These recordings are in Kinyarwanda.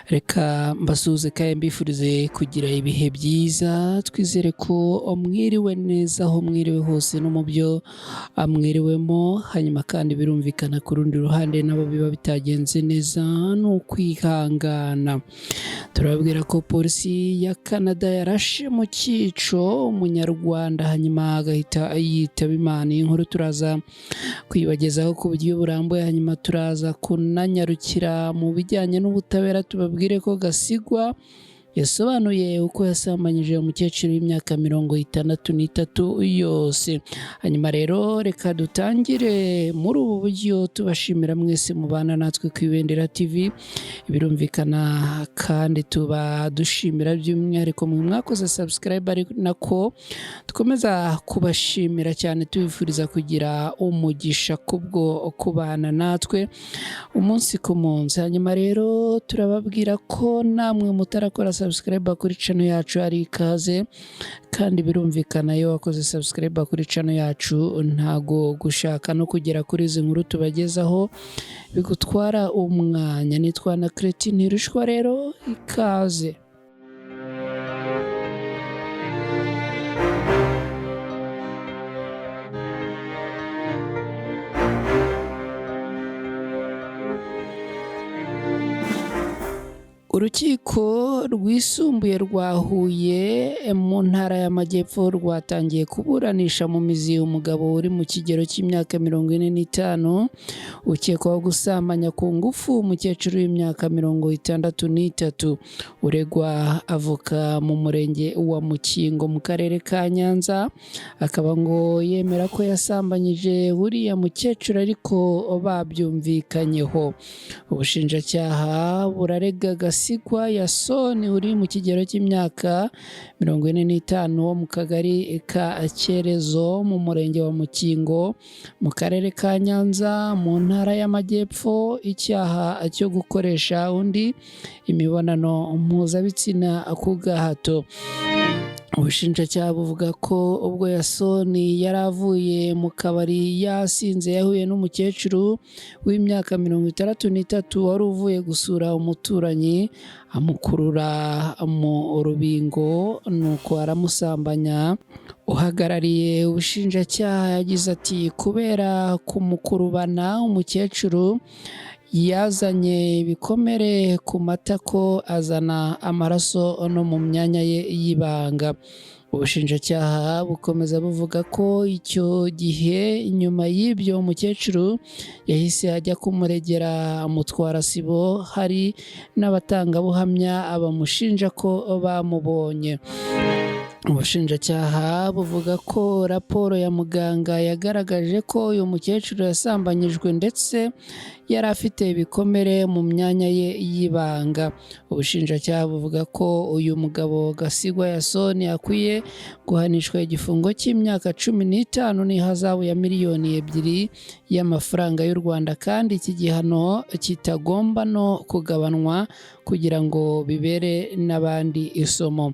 Reka mbasuhuze kandi mbifurize kugira ibihe byiza, twizere ko mwiriwe neza aho mwiriwe hose no mu byo mwiriwemo, hanyuma kandi birumvikana ku rundi ruhande nabo biba bitagenze neza ni ukwihangana. Turababwira ko polisi ya Canada yarashe mu cyico umunyarwanda hanyuma agahita yitaba Imana. Iyi nkuru turaza kuyibagezaho ku buryo burambuye, hanyuma turaza kunanyarukira mu bijyanye n'ubutabera tubabwire ko Gasigwa yasobanuye uko yasambanyije umukecuru w'imyaka 63 yose. Hanyuma rero reka dutangire muri ubu buryo tubashimira mwese mubana natwe ku Ibendera TV. Birumvikana kandi tuba dushimira by'umwihariko mu mwakoze subscribe, ari nako dukomeza kubashimira cyane tubifuriza kugira umugisha kubwo kubana natwe umunsi ku munsi. Hanyuma rero turababwira ko namwe mutarakora subscribe kuri channel yacu ari ikaze, kandi birumvikana iyo wakoze subscribe kuri channel yacu ntago gushaka no kugera kuri izi nkuru tubagezaho bigutwara umwanya. Nitwa na Cretine Ntirushwa, rero ikaze. Urukiko rwisumbuye rwa Huye mu ntara y'Amajyepfo rwatangiye kuburanisha mu mizi umugabo uri mu kigero cy'imyaka 45 ukekwaho gusambanya ku ngufu umukecuru w'imyaka 63. Uregwa avuka mu murenge wa Mukingo mu karere ka Nyanza, akaba ngo yemera ko yasambanyije uriya mukecuru ariko babyumvikanyeho. Ubushinjacyaha burarega Gasigwa Yasoni uri mu kigero cy'imyaka 45 wo mu kagari ka Cyerezo mu murenge wa Mukingo mu karere ka Nyanza mu ntara y'Amajyepfo icyaha cyo gukoresha undi imibonano mpuzabitsina ku gahato. Ubushinjacyaha buvuga ko ubwo Yasoni yari avuye mu kabari yasinze yahuye n'umukecuru w'imyaka 63 wari uvuye gusura umuturanyi, amukurura mu rubingo nuko aramusambanya. Uhagarariye ubushinjacyaha yagize ati kubera kumukurubana umukecuru yazanye ibikomere ku matako, azana amaraso no mu myanya ye y'ibanga. Ubushinjacyaha bukomeza buvuga ko icyo gihe nyuma y'ibyo umukecuru yahise ajya kumuregera amutwara sibo, hari n'abatangabuhamya bamushinja ko bamubonye. Ubushinjacyaha buvuga ko raporo ya muganga yagaragaje ko uyu mukecuru yasambanyijwe ndetse yari afite ibikomere mu myanya ye y'ibanga. Ubushinjacyaha buvuga ko uyu mugabo Gasigwa Yasoni akwiye guhanishwa igifungo cy'imyaka 15 n'ihazabu ya miliyoni 2 y'amafaranga y'u Rwanda, kandi iki gihano kitagomba no kugabanwa kugira ngo bibere n'abandi isomo.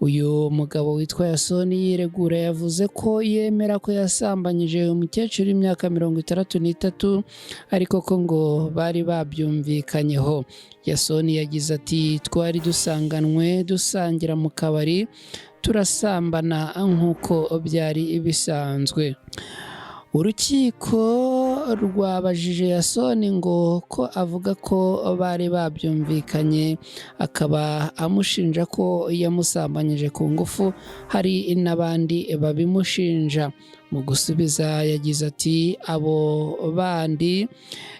Uyu mugabo witwa Yasoni yiregura yavuze ko yemera ko yasambanyije umukecuru w'imyaka 63 ariko ko ngo bari babyumvikanyeho. Yasoni yagize ati twari dusanganwe dusangira mu kabari turasambana nk'uko byari bisanzwe. Urukiko rwabajije Yasoni ngo ko avuga ko bari babyumvikanye, akaba amushinja ko yamusambanyije ku ngufu, hari n'abandi babimushinja. Mu gusubiza yagize ati abo bandi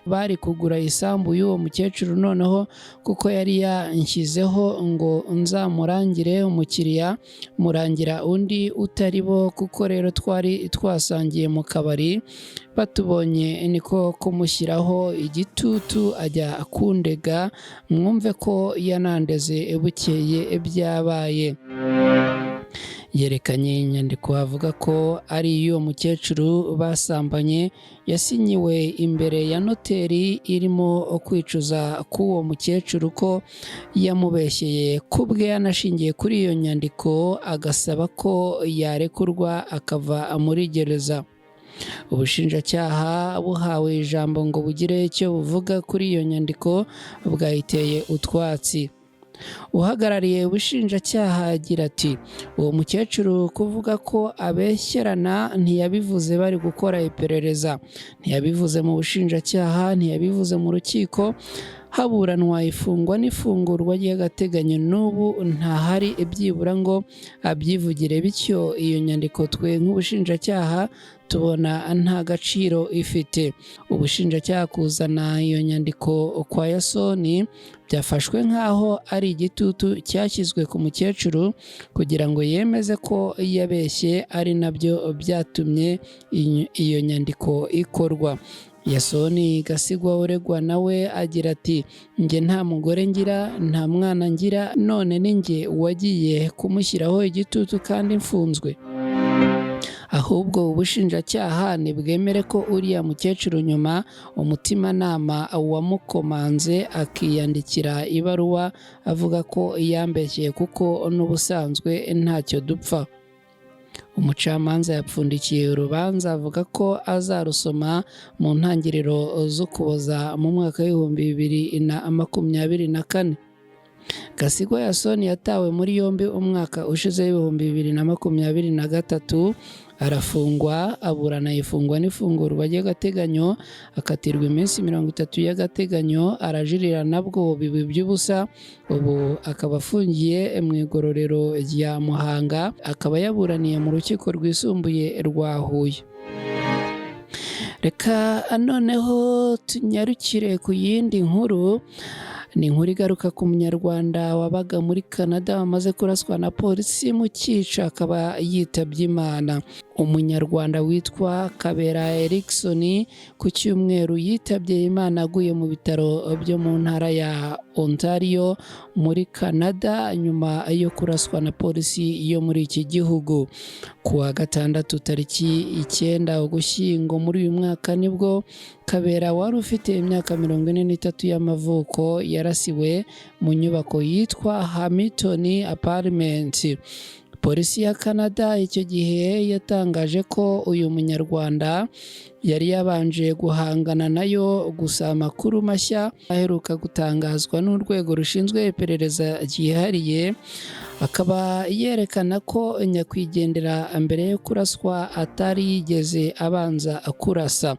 bari kugura isambu y'uwo mukecuru, noneho kuko yari yanshyizeho ngo nzamurangire umukiriya murangira undi utari bo, kuko rero twari twasangiye mu kabari, batubonye niko kumushyiraho igitutu ajya kundega, mwumve ko yanandeze bukeye byabaye. Yerekanye inyandiko avuga ko ari iyo mukecuru basambanye, yasinyiwe imbere ya noteri irimo kwicuza k'uwo mukecuru ko yamubeshyeye. Kubwe yanashingiye kuri iyo nyandiko agasaba ko yarekurwa akava muri gereza. ubushinjacyaha buhawe ijambo ngo bugire icyo buvuga kuri iyo nyandiko bwayiteye utwatsi. Uhagarariye ubushinjacyaha agira ati uwo mukecuru kuvuga ko abeshyerana ntiyabivuze bari gukora iperereza, ntiyabivuze mu bushinjacyaha, ntiyabivuze mu rukiko, haburanwa ifungwa n'ifungurwa ry'agateganyo n'ubu ntahari byibura ngo abyivugire, bityo iyo nyandiko twe nk'ubushinjacyaha tubona nta gaciro ifite. Ubushinjacyaha kuzana iyo nyandiko kwa Yasoni byafashwe nk'aho ari igitutu cyashyizwe ku mukecuru kugira ngo yemeze ko yabeshye, ari nabyo byatumye iyo nyandiko ikorwa. Yasoni Gasigwa uregwa nawe agira ati njye nta mugore ngira, nta mwana ngira, none ni njye wagiye kumushyiraho igitutu kandi mfunzwe. Ahubwo ubushinjacyaha ntibwemere ko uriya mukecuru nyuma umutimanama wamukomanze akiyandikira ibaruwa avuga ko yambeshyeye kuko n'ubusanzwe ntacyo dupfa. Umucamanza yapfundikiye urubanza avuga ko azarusoma mu ntangiriro z'Ukuboza mu mwaka w'2024. Gasigwa Yasoni yatawe muri yombi umwaka ushize w'2023, arafungwa, aburana ifungwa n'ifungurwa ry'agateganyo, akatirwa iminsi 30 y'agateganyo, arajurira nabwo bibi by'ubusa. Ubu akaba afungiye mu igororero rya Muhanga, akaba yaburaniye mu rukiko rwisumbuye rwa Huye. Reka noneho tunyarukire ku yindi nkuru. Ni inkuru igaruka ku munyarwanda wabaga muri Canada wamaze kuraswa na polisi mu cyica akaba yitabye Imana. Umunyarwanda witwa Kabera Erikson ku cyumweru yitabye Imana aguye mu bitaro byo mu ntara ya Ontario muri Canada nyuma yo kuraswa na polisi yo muri iki gihugu. Ku wa gatandatu tariki 9 Ugushyingo muri uyu mwaka nibwo Kabera wari ufite imyaka 43 y'amavuko yarasiwe mu nyubako yitwa Hamilton Apartment. Polisi ya Canada icyo gihe yatangaje ko uyu munyarwanda yari yabanje guhangana nayo, gusa amakuru mashya aheruka gutangazwa n'urwego rushinzwe iperereza ryihariye akaba yerekana ko nyakwigendera mbere yo kuraswa atari yigeze abanza kurasa.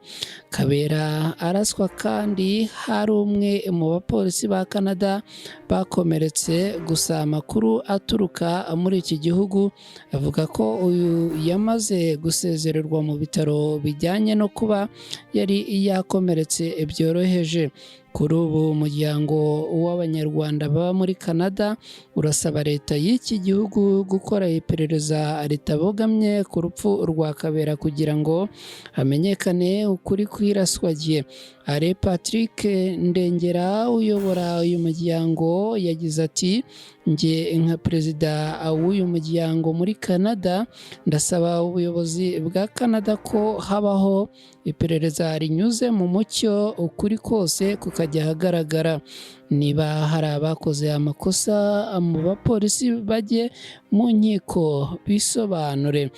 Kabera araswa kandi hari umwe mu bapolisi ba Canada bakomeretse, gusa amakuru aturuka muri iki gihugu avuga ko uyu yamaze gusezererwa mu bitaro bijyanye no kuba yari yakomeretse byoroheje. Kuri ubu umuryango w'Abanyarwanda baba muri Canada urasaba leta y'iki gihugu gukora iperereza ritabogamye ku rupfu rwa Kabera kugira ngo hamenyekane ukuri kw'iraswa rye. Alain Patrick Ndengera uyobora uyu muryango yagize ati njye nka perezida w'uyu muryango muri Canada ndasaba ubuyobozi bwa Canada ko habaho iperereza rinyuze mu mucyo, ukuri kose kukajya ahagaragara. Niba hari abakoze amakosa mu bapolisi bajye mu nkiko bisobanure.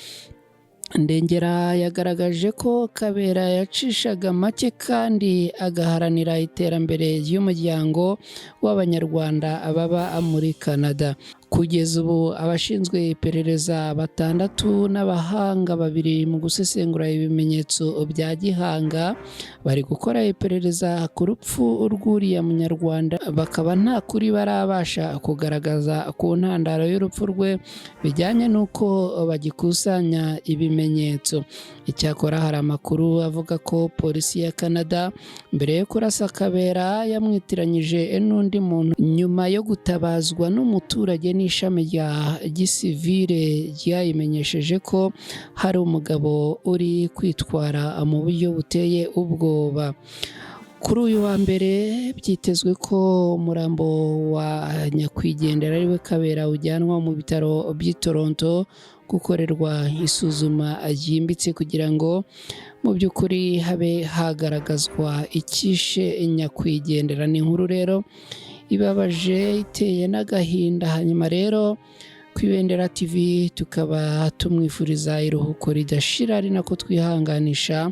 Ndengera yagaragaje ko Kabera yacishaga make kandi agaharanira iterambere ry'umuryango w'Abanyarwanda baba muri Canada. Kugeza ubu abashinzwe iperereza 6 n'abahanga 2 mu gusesengura ibimenyetso bya gihanga bari gukora iperereza ku rupfu rw'uriya munyarwanda, bakaba nta kuri barabasha kugaragaza ku ntandaro y'urupfu rwe bijyanye n'uko bagikusanya ibimenyetso. Icyakora hari amakuru avuga ko polisi ya Canada mbere yo kurasa Kabera yamwitiranyije n'undi muntu nyuma yo gutabazwa n'umuturage n'ishami rya gisivile ryayimenyesheje ko hari umugabo uri kwitwara mu buryo buteye ubwoba. Kuri uyu wa mbere byitezwe ko umurambo wa nyakwigendera ariwe Kabera ujyanwa mu bitaro by'i Toronto gukorerwa isuzuma ryimbitse kugira ngo mu by'ukuri habe hagaragazwa icyishe nyakwigendera. Ni inkuru rero ibabaje iteye n'agahinda. Hanyuma rero ku Ibendera TV, tukaba tumwifuriza iruhuko ridashira, ari nako twihanganisha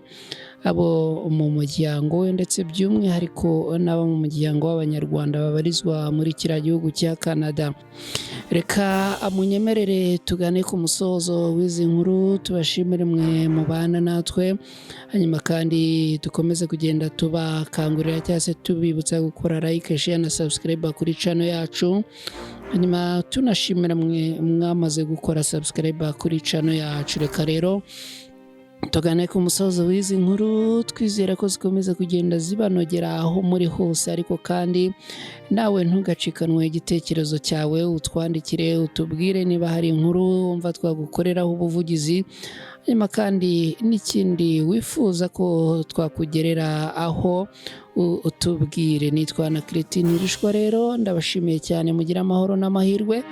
abo mu muryango we ndetse by'umwihariko n'abo mu muryango w'Abanyarwanda babarizwa muri kiriya gihugu cya Canada. Reka munyemerere tugane ku musozo w'izi nkuru, tubashimire mwe mubana natwe, hanyuma kandi dukomeze kugenda tubakangurira cyangwa se tubibutsa gukora like, share na subscribe kuri channel yacu, hanyuma tunashimira mwe mwamaze gukora subscribe kuri channel yacu. Reka rero tugane ku musozo w'izi nkuru, twizera ko zikomeza kugenda zibanogera aho muri hose, ariko kandi nawe ntugacikanwe igitekerezo cyawe, utwandikire utubwire niba hari inkuru wumva twagukoreraho ubuvugizi, hanyuma kandi n'ikindi wifuza ko twakugerera aho utubwire. Nitwa na Cretine Irishwa rero, ndabashimiye cyane, mugira amahoro n'amahirwe,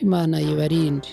Imana yibarinde.